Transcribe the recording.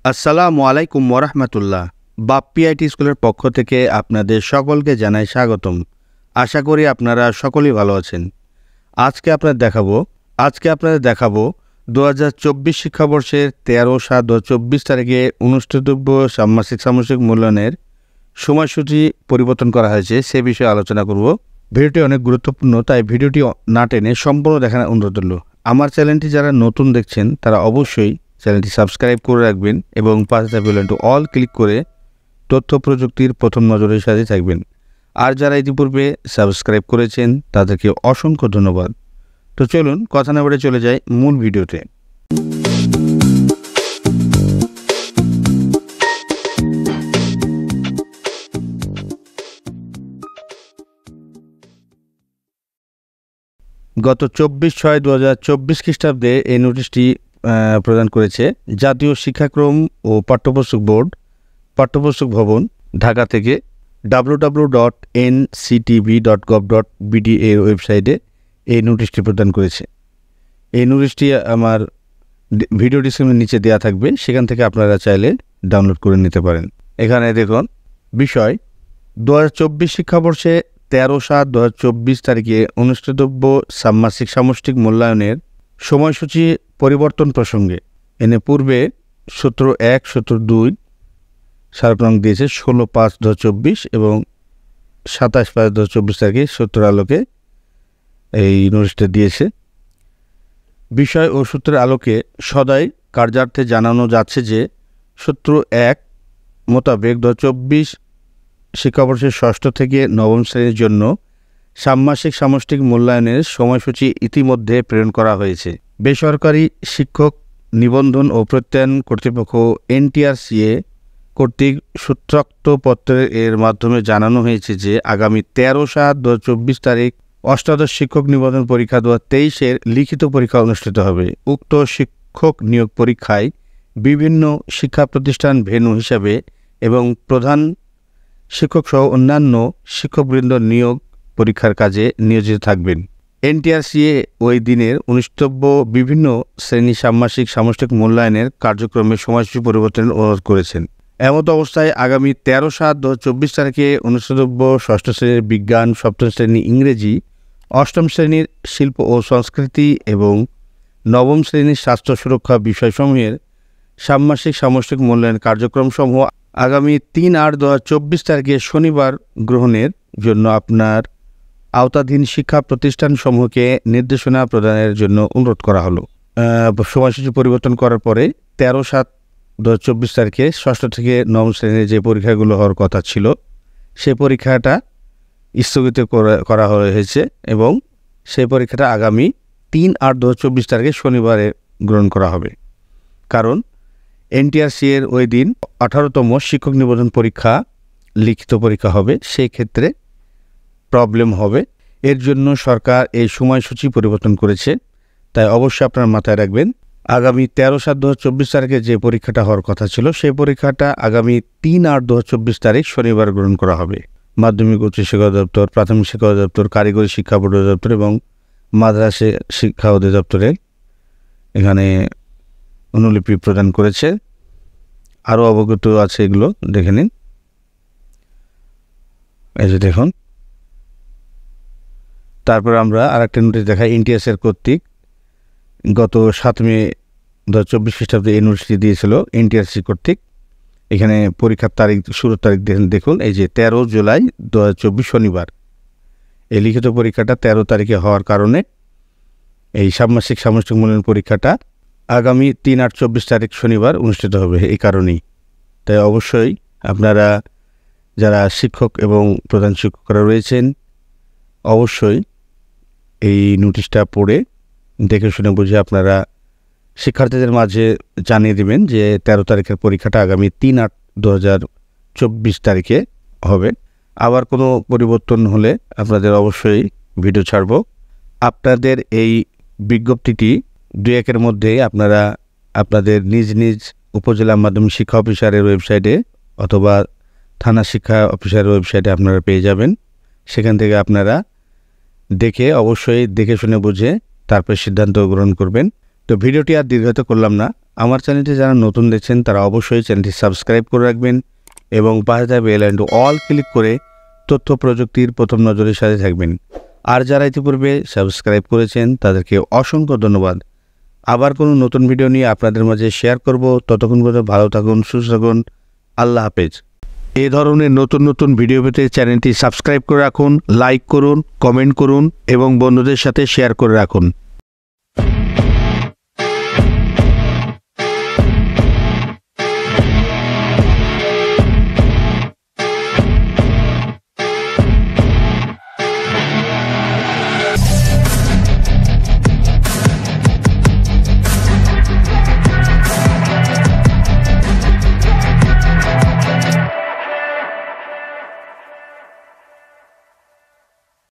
আসসালামু আলাইকুম ওরহমতুল্লাহ। বাপ্পি আইটি স্কুলের পক্ষ থেকে আপনাদের সকলকে জানাই স্বাগতম। আশা করি আপনারা সকলেই ভালো আছেন। আজকে আপনাদের দেখাবো 2024 শিক্ষাবর্ষের 13/7/2024 তারিখে অনুষ্ঠিতব্য ষান্মাসিক সামষ্টিক মূল্যায়নের সময়সূচি পরিবর্তন করা হয়েছে, সে বিষয়ে আলোচনা করব। ভিডিওটি অনেক গুরুত্বপূর্ণ, তাই ভিডিওটি না টেনে সম্পূর্ণ দেখার অনুরোধ রইল। আমার চ্যানেলটি যারা নতুন দেখছেন তারা অবশ্যই চ্যানেলটি সাবস্ক্রাইব করে রাখবেন এবং পাশে থাকা বেল আইকনটি অল ক্লিক করে তথ্য প্রযুক্তির প্রথম নজরের সাথে থাকবেন। আর যারা ইতিপূর্বে সাবস্ক্রাইব করেছেন তাদেরকে অসংখ্য ধন্যবাদ। তো চলুন কথা না বলে চলে যাই মূল ভিডিওতে। গত 24/6/2024 খ্রিস্টাব্দে এই নোটিশটি প্রদান করেছে জাতীয় শিক্ষাক্রম ও পাঠ্যপুস্তক বোর্ড, পাঠ্যপুস্তক ভবন, ঢাকা থেকে www.nctb.gov.bd এর ওয়েবসাইটে এই নোটিশটি প্রদান করেছে। এই নোটিশটি আমার ভিডিও ডিসক্রিপশনের নিচে দেওয়া থাকবে, সেখান থেকে আপনারা চাইলে ডাউনলোড করে নিতে পারেন। এখানে দেখুন বিষয় 2024 শিক্ষাবর্ষে 13/7/2024 তারিখে অনুষ্ঠিতব্য ষান্মাসিক সামষ্টিক মূল্যায়নের সময়সূচি পরিবর্তন প্রসঙ্গে। এনে পূর্বে সূত্র 1, সূত্র 2 স্মারকনামা দিয়েছে 16/5/2024 এবং 27/5/2024 তারিখে সূত্র আলোকে এই নোটিশটা দিয়েছে। বিষয় ও সূত্রের আলোকে সদয় কার্যার্থে জানানো যাচ্ছে যে সূত্র 1 মোতাবেক 2024 শিক্ষাবর্ষের 6ষ্ঠ থেকে 9ম শ্রেণীর জন্য ষান্মাসিক সামষ্টিক মূল্যায়নের সময়সূচি ইতিমধ্যে প্রেরণ করা হয়েছে। বেসরকারি শিক্ষক নিবন্ধন ও প্রত্যয়ন কর্তৃপক্ষ NTRCA কর্তৃক সূত্রাক্ত পত্রের মাধ্যমে জানানো হয়েছে যে আগামী 13/7/2024 তারিখ অষ্টাদশ শিক্ষক নিবন্ধন পরীক্ষা 2023-এর লিখিত পরীক্ষা অনুষ্ঠিত হবে। উক্ত শিক্ষক নিয়োগ পরীক্ষায় বিভিন্ন শিক্ষা প্রতিষ্ঠান ভেন্যু হিসাবে এবং প্রধান শিক্ষক সহ অন্যান্য শিক্ষকবৃন্দ নিয়োগ পরীক্ষার কাজে নিয়োজিত থাকবেন। NTRCA ওই দিনের অনুষ্ঠিতব্য বিভিন্ন শ্রেণী ষান্মাসিক সামষ্টিক মূল্যায়নের কার্যক্রমের সময়সূচি পরিবর্তনের অনুরোধ করেছেন। এমত অবস্থায় আগামী 13/7/2024 তারিখে অনুষ্ঠিতব্য 6ষ্ঠ শ্রেণীর বিজ্ঞান, 7ম শ্রেণী ইংরেজি, 8ম শ্রেণীর শিল্প ও সংস্কৃতি এবং 9ম শ্রেণীর স্বাস্থ্য সুরক্ষা বিষয়সমূহের ষান্মাসিক সামষ্টিক মূল্যায়ন কার্যক্রমসমূহ আগামী 3/8/2024 তারিখে শনিবার গ্রহণের জন্য আপনার আওতাধীন শিক্ষা প্রতিষ্ঠানসমূহকে নির্দেশনা প্রদানের জন্য অনুরোধ করা হলো। সময়সূচি পরিবর্তন করার পরে 13/7/2024 তারিখে 6ষ্ঠ থেকে 9ম শ্রেণীর যে পরীক্ষাগুলো হওয়ার কথা ছিল সেই পরীক্ষাটা স্থগিত করা হয়েছে এবং সেই পরীক্ষাটা আগামী 3/8/2024 তারিখে শনিবারে গ্রহণ করা হবে। কারণ NTRCA এর ওই দিন 18তম শিক্ষক নিবন্ধন পরীক্ষা লিখিত পরীক্ষা হবে, সেই ক্ষেত্রে প্রবলেম হবে। এর জন্য সরকার এই সময়সূচি পরিবর্তন করেছে। তাই অবশ্যই আপনারা মাথায় রাখবেন আগামী 13/7/2024 তারিখে যে পরীক্ষাটা হওয়ার কথা ছিল সেই পরীক্ষাটা আগামী 3/8/2024 তারিখ শনিবার গ্রহণ করা হবে। মাধ্যমিক উচ্চ শিক্ষা অধিদপ্তর, প্রাথমিক শিক্ষা অধিদপ্তর, কারিগরি শিক্ষা বোর্ড অধিদপ্তর এবং মাদ্রাসা শিক্ষা অধিদপ্তরে এখানে অনুলিপি প্রদান করেছে। আরও অবগত আছে, এগুলো দেখে নিন। এই যে দেখুন, তারপর আমরা আরেকটা নোটিশ দেখাই। NTRCA কর্তৃক গত 7 মে 2024 খ্রিস্টাব্দে এই নোটিশটি দিয়েছিল NTRCA কর্তৃক। এখানে পরীক্ষার তারিখ, শুরুর তারিখ দেখুন, এই যে 13 জুলাই 2024 শনিবার। এই লিখিত পরীক্ষাটা 13 তারিখে হওয়ার কারণে এই ষান্মাসিক সামষ্টিক মূল্যায়ন পরীক্ষাটা আগামী 3/8/24 তারিখ শনিবার অনুষ্ঠিত হবে। এই কারণেই তাই অবশ্যই আপনারা যারা শিক্ষক এবং প্রধান শিক্ষকরা রয়েছেন অবশ্যই এই নোটিশটা পড়ে দেখে শুনে বুঝে আপনারা শিক্ষার্থীদের মাঝে জানিয়ে দেবেন যে 13 তারিখের পরীক্ষাটা আগামী 3/8/2024 তারিখে হবে। আবার কোনো পরিবর্তন হলে আপনাদের অবশ্যই ভিডিও ছাড়ব। আপনাদের এই বিজ্ঞপ্তিটি 2-1-এর মধ্যে আপনারা আপনাদের নিজ নিজ উপজেলা মাধ্যমিক শিক্ষা অফিসারের ওয়েবসাইটে অথবা থানা শিক্ষা অফিসারের ওয়েবসাইটে আপনারা পেয়ে যাবেন। সেখান থেকে আপনারা দেখে অবশ্যই দেখে শুনে বুঝে তারপর সিদ্ধান্ত গ্রহণ করবেন। তো ভিডিওটি আর দীর্ঘায়িত করলাম না। আমার চ্যানেলটি যারা নতুন দেখছেন তারা অবশ্যই চ্যানেলটি সাবস্ক্রাইব করে রাখবেন এবং পাশে থাকা বেল আইকনটি অল ক্লিক করে তথ্য প্রযুক্তির প্রথম নজরের সাথে থাকবেন। আর যারা ইতিপূর্বে সাবস্ক্রাইব করেছেন তাদেরকে অসংখ্য ধন্যবাদ। আবার কোনো নতুন ভিডিও নিয়ে আপনাদের মাঝে শেয়ার করব। ততক্ষণ পর্যন্ত ভালো থাকুন, সুস্থ থাকুন। আল্লাহ হাফেজ। এই ধরনের নতুন নতুন ভিডিও পেতে চ্যানেলটি সাবস্ক্রাইব করে রাখুন, লাইক করুন, কমেন্ট করুন এবং বন্ধুদের সাথে শেয়ার করে রাখুন।